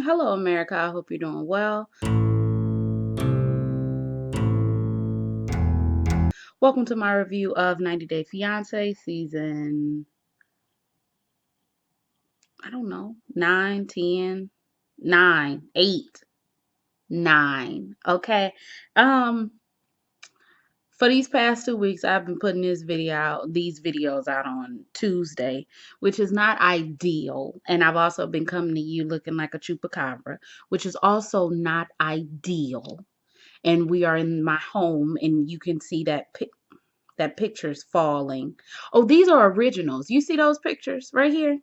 Hello, America. I hope you're doing well. Welcome to my review of 90 Day Fiance season, I don't know, 9, 10, 9, 8, 9. Okay. Um, for these past 2 weeks, I've been putting these videos out on Tuesday, which is not ideal. And I've also been coming to you looking like a chupacabra, which is also not ideal. And we are in my home, and you can see that picture's falling. Oh, these are originals. You see those pictures right here?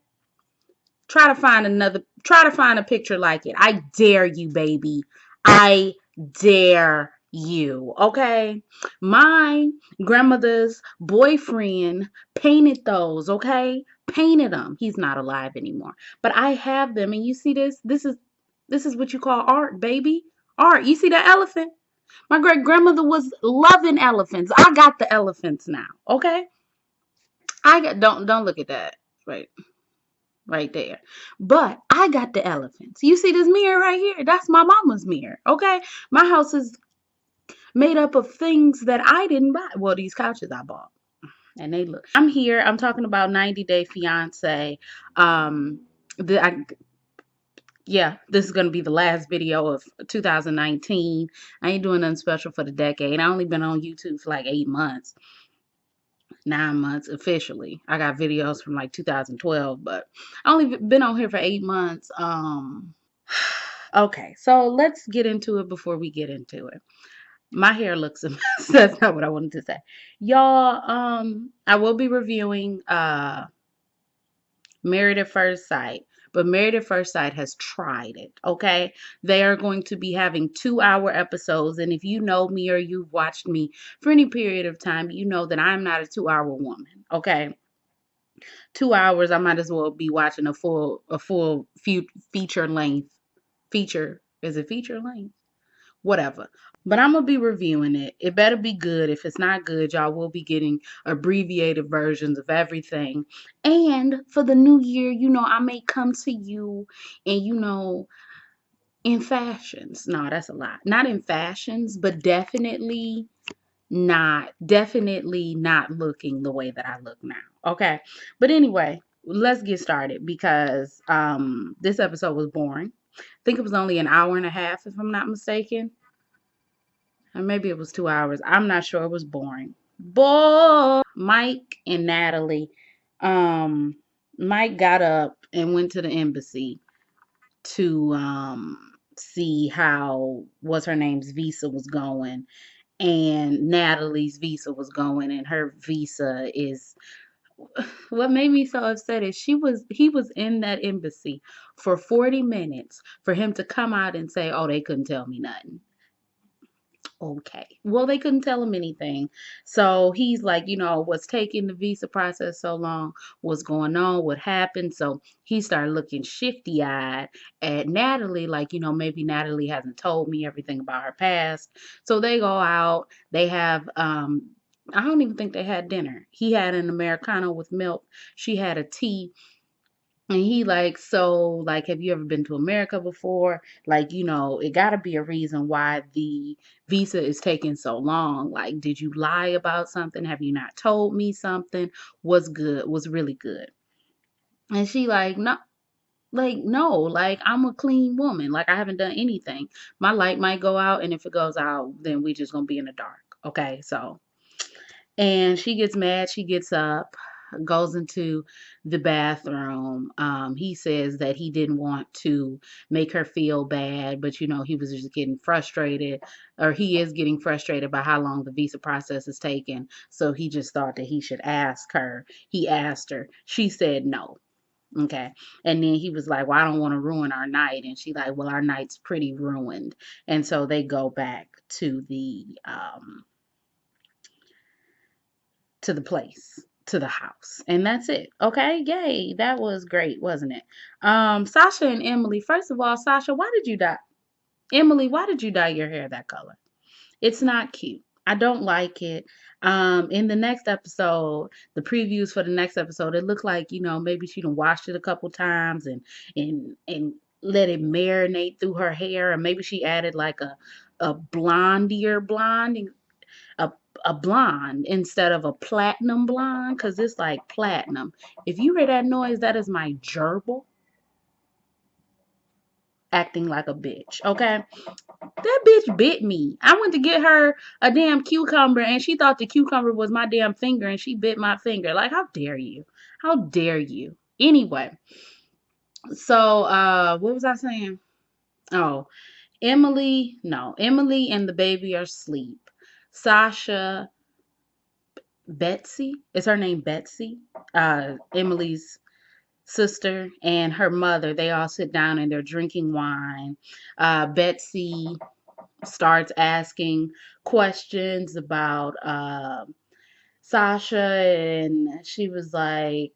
Try to find a picture like it. I dare you, baby. I dare you. Okay? My grandmother's boyfriend painted those, okay? Painted them. He's not alive anymore. But I have them, and you see this? This is what you call art, baby. Art. You see that elephant? My great grandmother was loving elephants. I got the elephants now. Okay? I got don't look at that. Right there. But I got the elephants. You see this mirror right here? That's my mama's mirror. Okay? My house is made up of things that I didn't buy. Well, these couches I bought. And they look. I'm here. I'm talking about 90 Day Fiance. Um the I, yeah, this is gonna be the last video of 2019. I ain't doing nothing special for the decade. I only been on YouTube for like 8 months. 9 months officially. I got videos from like 2012, but I only been on here for 8 months. Okay, so let's get into it before we get into it. My hair looks a mess. That's not what I wanted to say. Y'all, I will be reviewing Married at First Sight. But Married at First Sight has tried it, okay? They are going to be having 2-hour episodes. And if you know me or you've watched me for any period of time, you know that I'm not a 2-hour woman, okay? 2 hours, I might as well be watching a full feature length. Feature, is it feature length? Whatever. But I'm gonna be reviewing it. It better be good. If it's not good, y'all will be getting abbreviated versions of everything. And for the new year, I may come to you and in fashions. No, that's a lot. Not in fashions, but definitely not looking the way that I look now. Okay. But anyway, let's get started because this episode was boring. I think it was only an hour and a half, if I'm not mistaken. Or maybe it was 2 hours. I'm not sure. It was boring. Mike and Natalie. Um, Mike got up and went to the embassy to see how what's her name's visa was going, and Natalie's visa was going, and her visa is. What made me so upset is he was in that embassy for 40 minutes for him to come out and say, "Oh, they couldn't tell me nothing." Okay. Well, they couldn't tell him anything. So he's like, what's taking the visa process so long? What's going on? What happened? So he started looking shifty eyed at Natalie, like, maybe Natalie hasn't told me everything about her past. So they go out, they have, I don't even think they had dinner. He had an Americano with milk. She had a tea. And he like, so like, have you ever been to America before? Like, it gotta be a reason why the visa is taking so long. Like, did you lie about something? Have you not told me something? Was good, was really good. And she no, like I'm a clean woman. Like I haven't done anything. My light might go out, and if it goes out, then we just gonna be in the dark. Okay, so and she gets mad. She gets up, goes into the bathroom. He says that he didn't want to make her feel bad, but he was just getting frustrated, or he is getting frustrated by how long the visa process is taking. So he just thought that he should ask her. He asked her. She said no. Okay. And then he was like, "Well, I don't want to ruin our night." And she like, "Well, our night's pretty ruined." And so they go back to the place, to the house. And that's it. Okay, yay. That was great, wasn't it? Sasha and Emily. First of all, Sasha, why did you dye? Emily, why did you dye your hair that color? It's not cute. I don't like it. In the next episode, the previews for the next episode, it looked like, maybe she done washed it a couple times and let it marinate through her hair, and maybe she added like a blondier blonde, a a blonde instead of a platinum blonde, because it's like platinum. If you hear that noise, that is my gerbil acting like a bitch. Okay, that bitch bit me. I went to get her a damn cucumber, and she thought the cucumber was my damn finger, and she bit my finger. Like, how dare you? How dare you? Anyway, so what was I saying? Oh, Emily, no, Emily and the baby are asleep. Sasha, Betsy, is her name Betsy? Emily's sister and her mother, they all sit down and they're drinking wine. Betsy starts asking questions about Sasha, and she was like,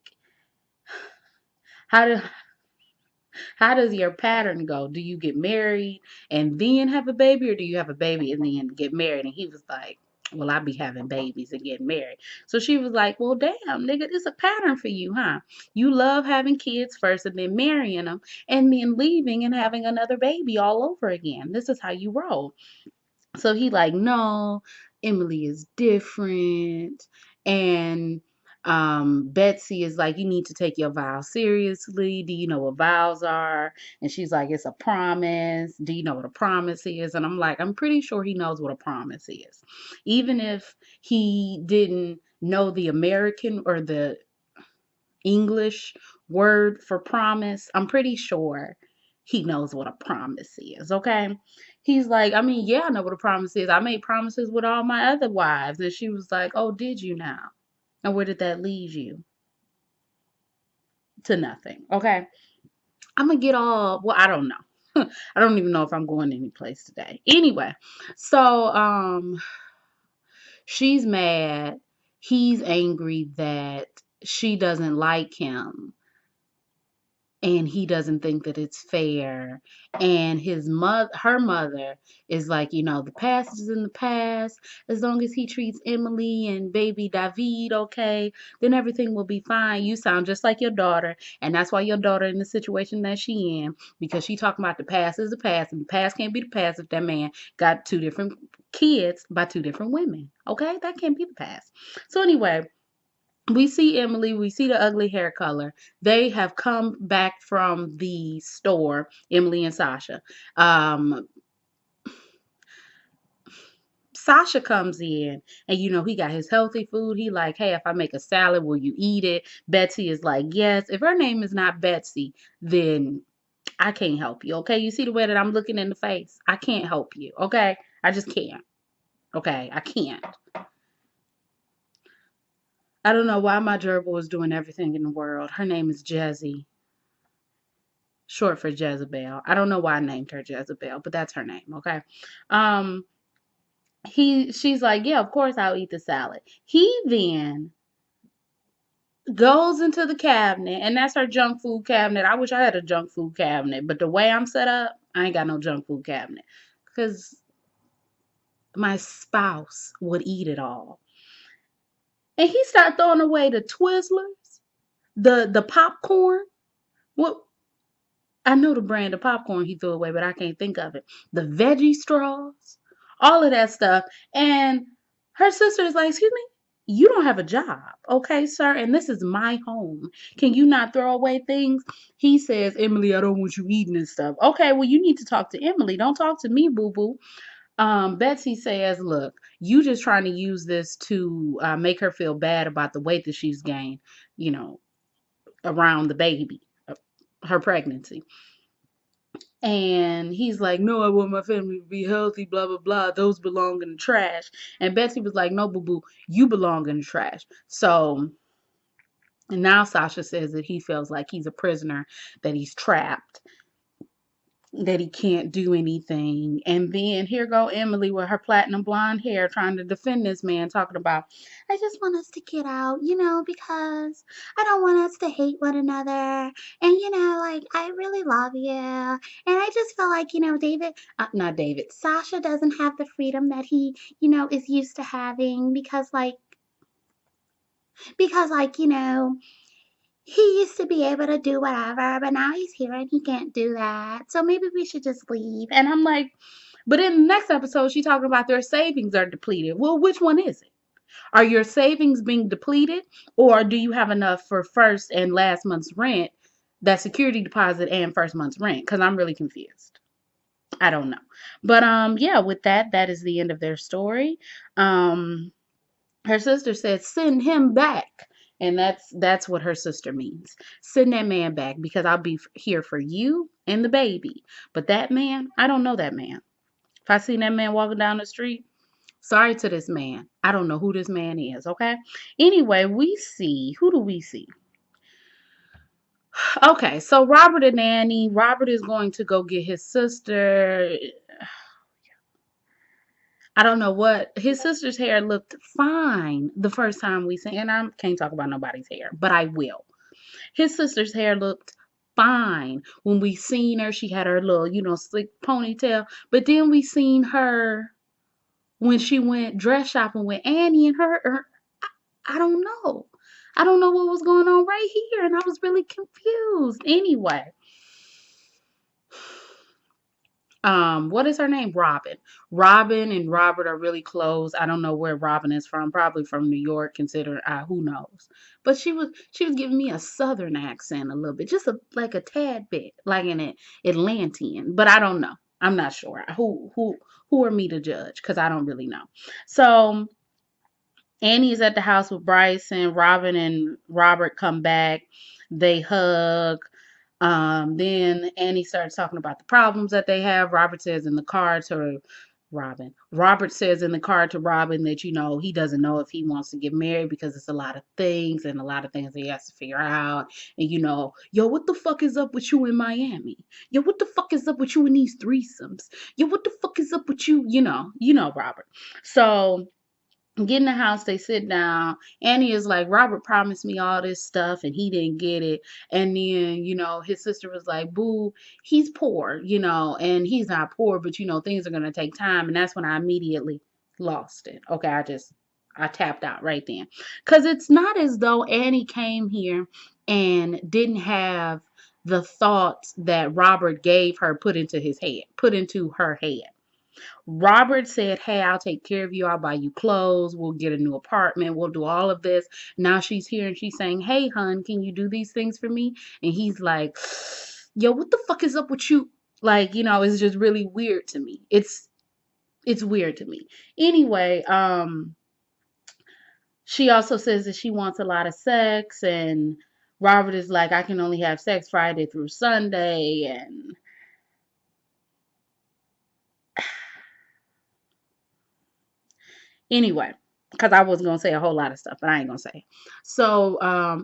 "How do how does your pattern go? Do you get married and then have a baby, or do you have a baby and then get married?" And he was like, "Well, I be having babies and getting married." So she was like, "Well, damn, nigga, it's a pattern for you, huh? You love having kids first and then marrying them and then leaving and having another baby all over again. This is how you roll." So he like, no, Emily is different. And Betsy is like, you need to take your vows seriously. Do you know what vows are? And she's like, it's a promise. Do you know what a promise is? And I'm like, I'm pretty sure he knows what a promise is. Even if he didn't know the American or the English word for promise, I'm pretty sure he knows what a promise is, okay? He's like, I mean, yeah, I know what a promise is. I made promises with all my other wives. And she was like, oh, did you now? And where did that lead you? To nothing, okay? I'm gonna get all, well, I don't know. I don't even know if I'm going any place today. Anyway, so she's mad. He's angry that she doesn't like him and he doesn't think that it's fair, and her mother is like, the past is in the past. As long as he treats Emily and baby David okay, then everything will be fine. You sound just like your daughter, and that's why your daughter in the situation that she in, because she talking about the past is the past, and the past can't be the past if that man got two different kids by two different women. Okay, that can't be the past. So anyway, we see Emily, we see the ugly hair color. They have come back from the store, Emily and Sasha. Um, Sasha comes in and he got his healthy food. He like, hey, if I make a salad, will you eat it? Betsy is like, yes. If her name is not Betsy, then I can't help you. Okay. You see the way that I'm looking in the face? I can't help you. Okay. I just can't. Okay. I can't. I don't know why my gerbil is doing everything in the world. Her name is Jezzy, short for Jezebel. I don't know why I named her Jezebel, but that's her name, okay? Um she's like, "Yeah, of course I'll eat the salad." He then goes into the cabinet, and that's her junk food cabinet. I wish I had a junk food cabinet, but the way I'm set up, I ain't got no junk food cabinet cuz my spouse would eat it all. And he started throwing away the Twizzlers, the popcorn. What, I know the brand of popcorn he threw away, but I can't think of it. The veggie straws, all of that stuff. And her sister is like, excuse me, you don't have a job, okay, sir? And this is my home. Can you not throw away things? He says, Emily, I don't want you eating this stuff. Okay, well, you need to talk to Emily. Don't talk to me, boo boo. Betsy says, look, you just trying to use this to make her feel bad about the weight that she's gained, you know, around the baby, her pregnancy. And he's like, no, I want my family to be healthy, blah, blah, blah. Those belong in the trash. And Betsy was like, no, boo boo, you belong in the trash. So and now Sasha says that he feels like he's a prisoner, that he's trapped, that he can't do anything. And then here go Emily with her platinum blonde hair trying to defend this man, talking about, I just want us to get out, because I don't want us to hate one another. And, like, I really love you. And I just feel like, not David, Sasha doesn't have the freedom that he, is used to having because, like, he used to be able to do whatever, but now he's here and he can't do that. So maybe we should just leave. And I'm like, but in the next episode, she talking about their savings are depleted. Well, which one is it? Are your savings being depleted, or do you have enough for first and last month's rent, that security deposit and first month's rent? Because I'm really confused. I don't know. But yeah, with that, that is the end of their story. Um her sister said, send him back. And that's what her sister means. Send that man back because I'll be here for you and the baby. But that man, I don't know that man. If I seen that man walking down the street, sorry to this man. I don't know who this man is, okay? Anyway, we see, who do we see? Okay, so Robert and Annie. Robert is going to go get his sister. I don't know what his sister's hair looked fine the first time we seen, and I can't talk about nobody's hair, but I will. His sister's hair looked fine when we seen her. She had her little, slick ponytail, but then we seen her when she went dress shopping with Annie and her I don't know. I don't know what was going on right here, and I was really confused. Anyway, what is her name? Robin. Robin and Robert are really close. I don't know where Robin is from. Probably from New York, considering who knows. But she was giving me a southern accent a little bit, just like a tad bit, like an Atlantean. But I don't know. I'm not sure. Who are me to judge? Because I don't really know. So Annie is at the house with Bryson. Robin and Robert come back. They hug. Then Annie starts talking about the problems that they have. Robert says in the car to Robin. Robert says in the car to Robin that, he doesn't know if he wants to get married because it's a lot of things and a lot of things that he has to figure out. And, yo, what the fuck is up with you in Miami? Yo, what the fuck is up with you in these threesomes? Yo, what the fuck is up with you? Robert. So get in the house, they sit down. Annie is like, Robert promised me all this stuff and he didn't get it. And then, his sister was like, boo, he's poor, and he's not poor, but things are gonna take time. And that's when I immediately lost it. Okay, I tapped out right then. Cause it's not as though Annie came here and didn't have the thoughts that Robert gave her put into her head. Robert said, hey, I'll take care of you. I'll buy you clothes. We'll get a new apartment. We'll do all of this. Now she's here and she's saying, hey, hun, can you do these things for me? And he's like, yo, what the fuck is up with you? Like, it's just really weird to me. It's weird to me. Anyway, she also says that she wants a lot of sex, and Robert is like, I can only have sex Friday through Sunday, and anyway, because I was going to say a whole lot of stuff, but I ain't going to say. So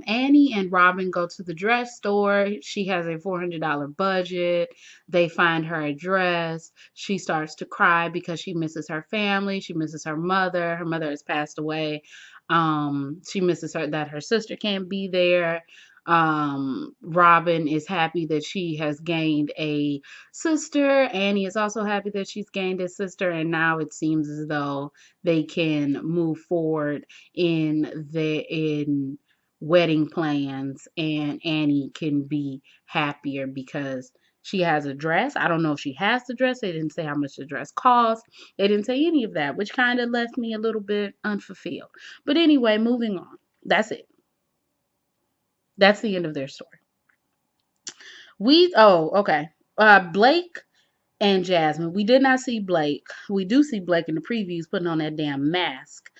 Annie and Robin go to the dress store. She has a $400 budget. They find her a dress. She starts to cry because she misses her family. She misses her mother. Her mother has passed away. She misses that her sister can't be there. Robin is happy that she has gained a sister. Annie is also happy that she's gained a sister, and now it seems as though they can move forward in wedding plans, and Annie can be happier because she has a dress. I don't know if she has the dress. They didn't say how much the dress cost. They didn't say any of that, which kind of left me a little bit unfulfilled. But anyway, moving on. That's it. That's the end of their story. Okay. Blake and Jasmine. We did not see Blake. We do see Blake in the previews putting on that damn mask.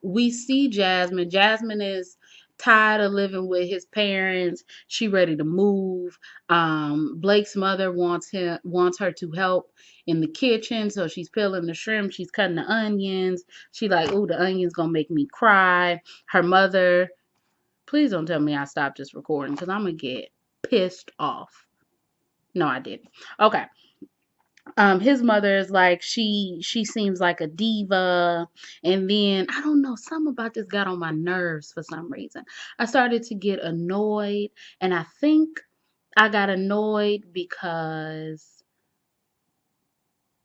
We see Jasmine. Jasmine is tired of living with his parents. She ready to move. Blake's mother wants her to help in the kitchen, so she's peeling the shrimp. She's cutting the onions. She like, ooh, the onions gonna make me cry. Her mother. Please don't tell me I stopped this recording because I'm gonna get pissed off. No, I didn't. Okay. His mother is like, she seems like a diva, and then I don't know, something about this got on my nerves for some reason. I started to get annoyed, and I think I got annoyed because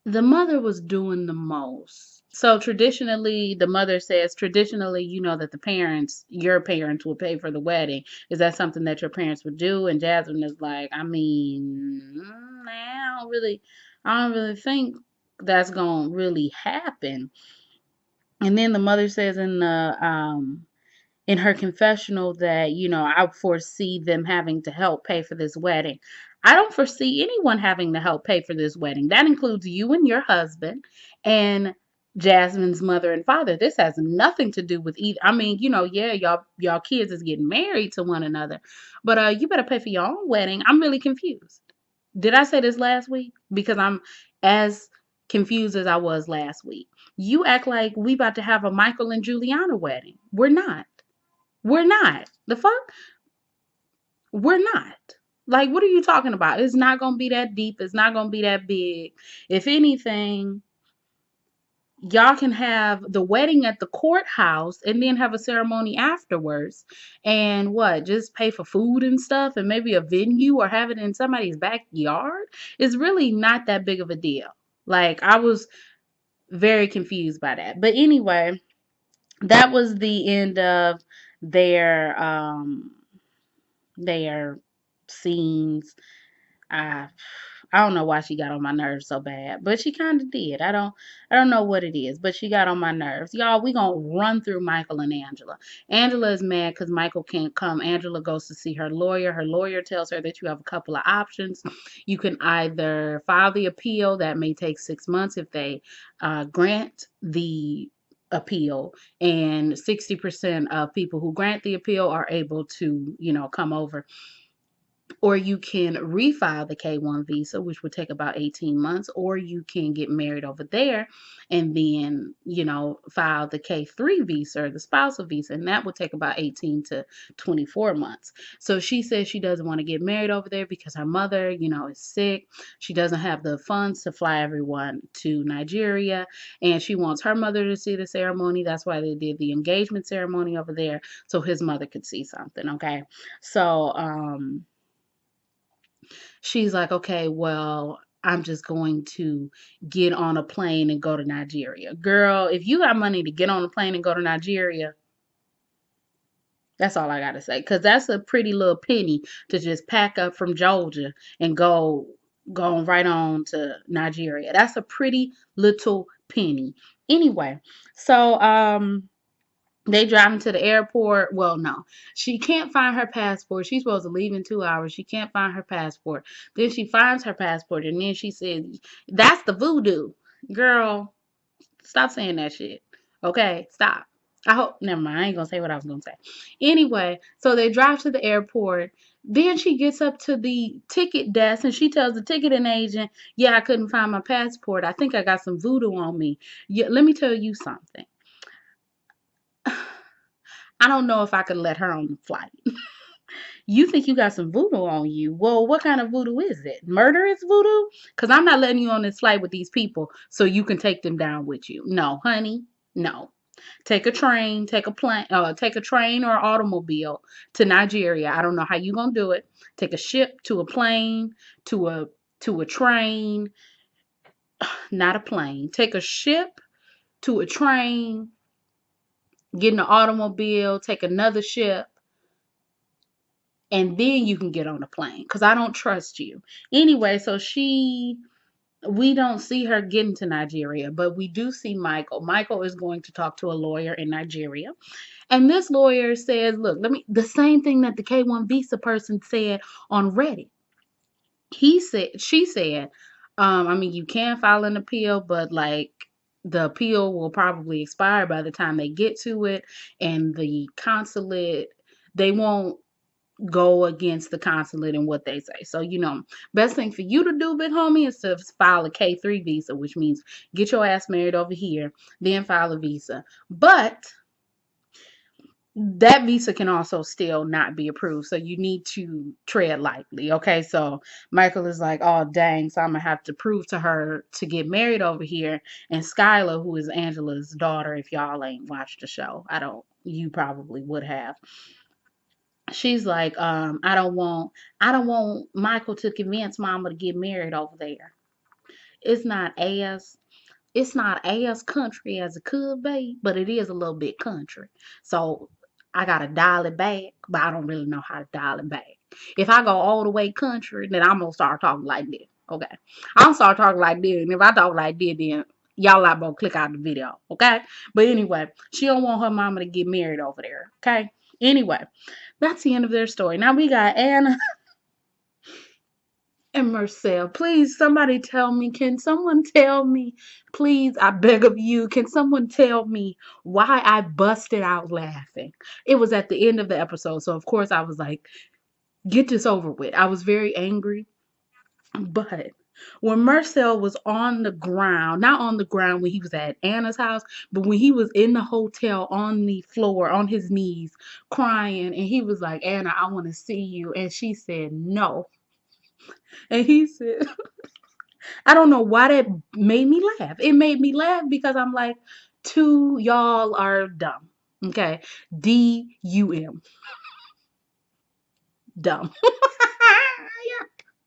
the mother was doing the most. So traditionally, the mother says, traditionally, you know that the parents, your parents, will pay for the wedding. Is that something that your parents would do? And Jasmine is like, I mean, I don't really think that's gonna really happen. And then the mother says in her confessional that, you know, I foresee them having to help pay for this wedding. I don't foresee anyone having to help pay for this wedding. That includes you and your husband and Jasmine's mother and father. This has nothing to do with either. I mean, you know, yeah, y'all kids is getting married to one another, but you better pay for your own wedding. I'm really confused. Did I say this last week? Because I'm as confused as I was last week. You act like we about to have a Michael and Juliana wedding. We're not. We're not. The fuck? We're not. Like, what are you talking about? It's not going to be that deep. It's not going to be that big. If anything, y'all can have the wedding at the courthouse and then have a ceremony afterwards. And what? Just pay for food and stuff and maybe a venue or have it in somebody's backyard? It's really not that big of a deal. Like, I was very confused by that. But anyway, that was the end of their their scenes. I I don't know why she got on my nerves so bad, but she kind of did. I don't know what it is, but she got on my nerves. Y'all, we gonna run through Michael and Angela. Angela is mad because Michael can't come. Angela goes to see her lawyer. Her lawyer tells her that you have a couple of options. You can either file the appeal, that may take 6 months if they grant the appeal, and 60% of people who grant the appeal are able to, you know, come over, or you can refile the K1 visa, which would take about 18 months, or you can get married over there and then, you know, file the K3 visa or the spousal visa, and that would take about 18 to 24 months. So she says she doesn't want to get married over there because her mother, you know, is sick. She doesn't have the funds to fly everyone to Nigeria, and she wants her mother to see the ceremony. That's why they did the engagement ceremony over there, so his mother could see something, okay? So, she's like, okay, well, I'm just going to get on a plane and go to Nigeria. Girl, if you got money to get on a plane and go to Nigeria, that's all I got to say. Because that's a pretty little penny to just pack up from Georgia and going right on to Nigeria. That's a pretty little penny. Anyway, so they driving to the airport. Well, no, she can't find her passport. She's supposed to leave in 2 hours. She can't find her passport. Then she finds her passport, and then she says, "That's the voodoo, girl. Stop saying that shit. Okay, stop." I hope. Never mind. I ain't gonna say what I was gonna say. Anyway, so they drive to the airport. Then she gets up to the ticket desk and she tells the ticketing agent, "Yeah, I couldn't find my passport. I think I got some voodoo on me." Yeah, let me tell you something. I don't know if I could let her on the flight. You think you got some voodoo on you. Well, what kind of voodoo is it? Murderous voodoo? Because I'm not letting you on this flight with these people so you can take them down with you. No, honey, no. Take a train, take a train or automobile to Nigeria. I don't know how you gonna do it. Take a ship to a plane, to a train, not a plane. Take a ship to a train, get in an automobile, take another ship, and then you can get on a plane because I don't trust you. Anyway, so we don't see her getting to Nigeria, but we do see Michael. Michael is going to talk to a lawyer in Nigeria. And this lawyer says, look, the same thing that the K1 visa person said on Reddit. She said, I mean, you can file an appeal, but like the appeal will probably expire by the time they get to it, and the consulate, they won't go against the consulate and what they say. So, you know, best thing for you to do, big homie, is to file a K3 visa, which means get your ass married over here, then file a visa. But that visa can also still not be approved. So you need to tread lightly. Okay. So Michael is like, oh, dang. So I'm going to have to prove to her to get married over here. And Skylar, who is Angela's daughter, if y'all ain't watched the show, you probably would have. She's like, I don't want Michael to convince mama to get married over there. It's not ass. It's not as country as it could be, but it is a little bit country. So I gotta dial it back, but I don't really know how to dial it back. If I go all the way country, then I'm gonna start talking like this. Okay. I'm start talking like this, and if I talk like this, then y'all like gonna click out the video. Okay. But anyway, she don't want her mama to get married over there. Okay. Anyway, that's the end of their story. Now we got Anna and Marcel. Please, somebody tell me. Can someone tell me? Please, I beg of you. Can someone tell me why I busted out laughing? It was at the end of the episode. So, of course, I was like, get this over with. I was very angry. But when Marcel was on the ground, not on the ground when he was at Anna's house, but when he was in the hotel on the floor, on his knees, crying, and he was like, Anna, I want to see you. And she said, no. And he said, I don't know why that made me laugh. It made me laugh because I'm like, two y'all are dumb. Okay. D-U-M. Dumb.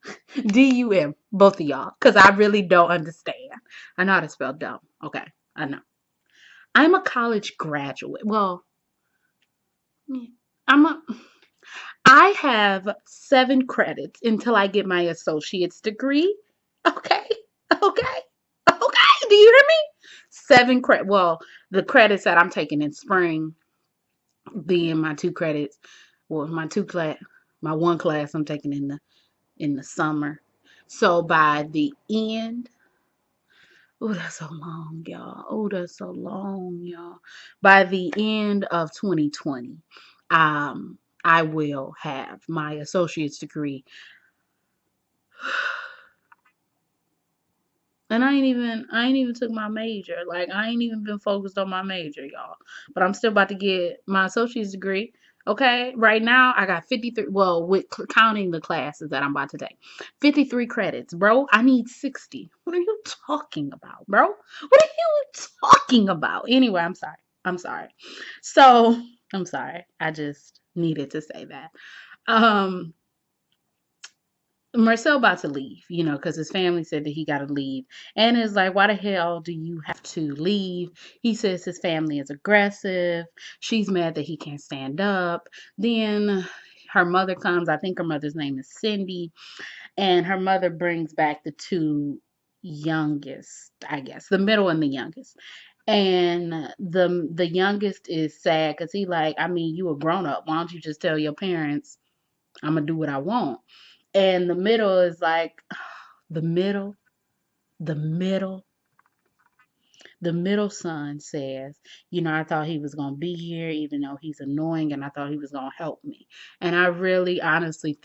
Yeah. D-U-M. Both of y'all. Because I really don't understand. I know how to spell dumb. Okay. I know. I'm a college graduate. Well, I'm a I have 7 credits until I get my associate's degree. Okay. Okay. Okay. Do you hear me? 7 credit. Well, the credits that I'm taking in spring being my 2 credits. Well, my one class I'm taking in the summer. So by the end, oh, that's so long, y'all. Oh, that's so long, y'all. By the end of 2020, I will have my associate's degree. And I ain't even took my major. Like I ain't even been focused on my major, y'all. But I'm still about to get my associate's degree. Okay, right now I got 53. Well, with counting the classes that I'm about to take, 53 credits, bro. I need 60. What are you talking about, bro? What are you talking about? Anyway, I'm sorry. I'm sorry. So I'm sorry. I just needed to say that. Um, Marcel about to leave, because his family said that he got to leave. And it's like, why the hell do you have to leave? He says his family is aggressive. She's mad that he can't stand up. Then her mother comes. I think her mother's name is Cindy. And her mother brings back the two youngest, I guess, the middle and the youngest. And the youngest is sad because he like, I mean, you a grown up. Why don't you just tell your parents I'm gonna do what I want? And the middle is like the middle, the middle, the middle son says, I thought he was gonna be here, even though he's annoying, and I thought he was gonna help me. And I really honestly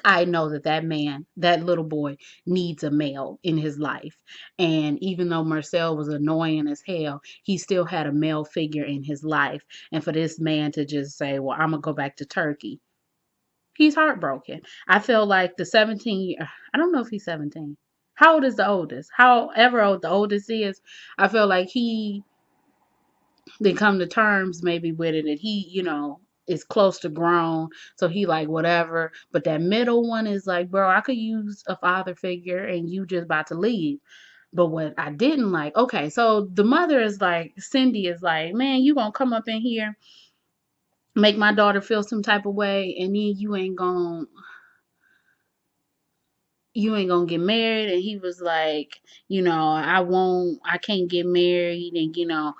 I know that man, that little boy needs a male in his life. And even though Marcel was annoying as hell, he still had a male figure in his life. And for this man to just say, well, I'm gonna go back to Turkey. He's heartbroken. I feel like the 17 year, I don't know if he's 17. How old is the oldest? However old the oldest is, I feel like he then come to terms maybe with it and he, is close to grown. So he like whatever. But that middle one is like, bro, I could use a father figure and you just about to leave. But what I didn't like, okay, so the mother is like, Cindy is like, man, you gonna come up in here, make my daughter feel some type of way, and then you ain't gonna get married. And he was like, I can't get married. And,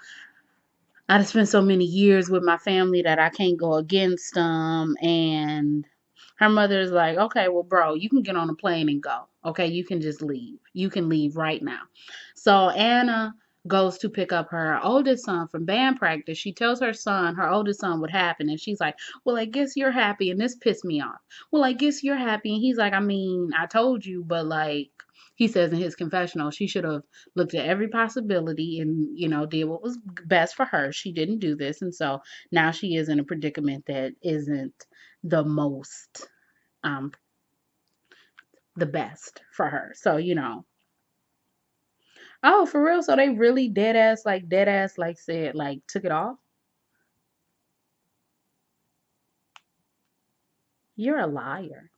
I just spent so many years with my family that I can't go against them. And her mother is like, okay, well, bro, you can get on a plane and go. Okay, you can just leave. You can leave right now. So Anna goes to pick up her oldest son from band practice. She tells her oldest son, what happened. And she's like, well, I guess you're happy. And this pissed me off. Well, I guess you're happy. And he's like, I mean, I told you, but like, he says in his confessional, she should have looked at every possibility and, did what was best for her. She didn't do this. And so now she is in a predicament that isn't the most, um, the best for her. So, oh, for real? So they really dead ass, like said, like took it off? You're a liar.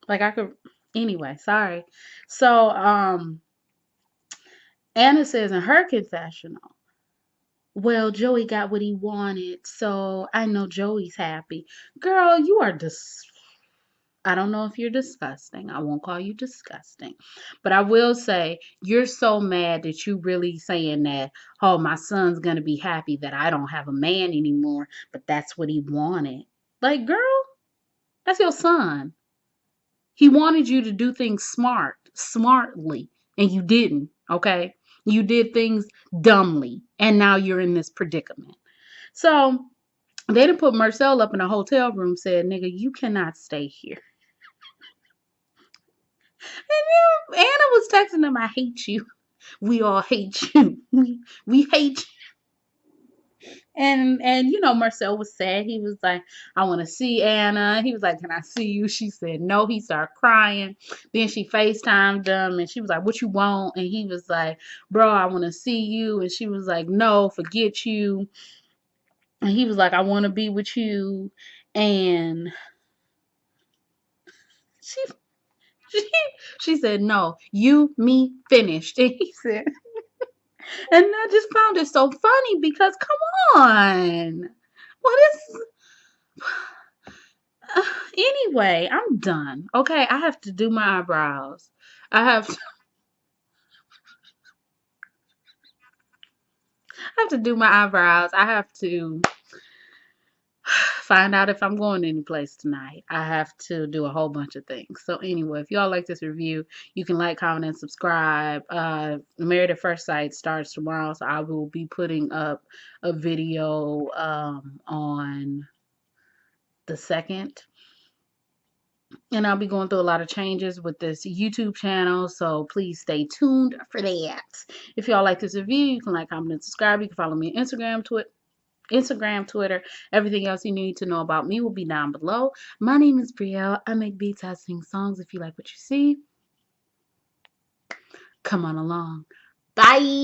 Like I could, anyway, sorry. So, Anna says in her confessional, well, Joey got what he wanted, so I know Joey's happy. Girl, you are I don't know if you're disgusting. I won't call you disgusting. But I will say you're so mad that you really saying that, oh, my son's going to be happy that I don't have a man anymore, but that's what he wanted. Like, girl, that's your son. He wanted you to do things smartly, and you didn't, okay? You did things dumbly, and now you're in this predicament. So they done put Marcel up in a hotel room, said, nigga, you cannot stay here. And then Anna was texting him, I hate you. We all hate you. We hate you. And you know, Marcel was sad. He was like, I want to see Anna. He was like, can I see you? She said no. He started crying. Then she FaceTimed him and she was like, what you want? And he was like, bro, I want to see you. And she was like, no, forget you. And he was like, I want to be with you. And she she, she said, no, you, me, finished. And he said, and I just found it so funny because come on. What is anyway, I'm done. Okay, I have to do my eyebrows. I have to, I have to do my eyebrows. I have to find out if I'm going any place tonight. I have to do a whole bunch of things. So anyway, if y'all like this review, you can like, comment, and subscribe. Married at First Sight starts tomorrow, so I will be putting up a video on the 2nd. And I'll be going through a lot of changes with this YouTube channel, so please stay tuned for that. If y'all like this review, you can like, comment, and subscribe. You can follow me on Instagram, Twitter. Everything else you need to know about me will be down below. My name is Brielle. I make beats, I sing songs. If you like what you see, come on along. Bye.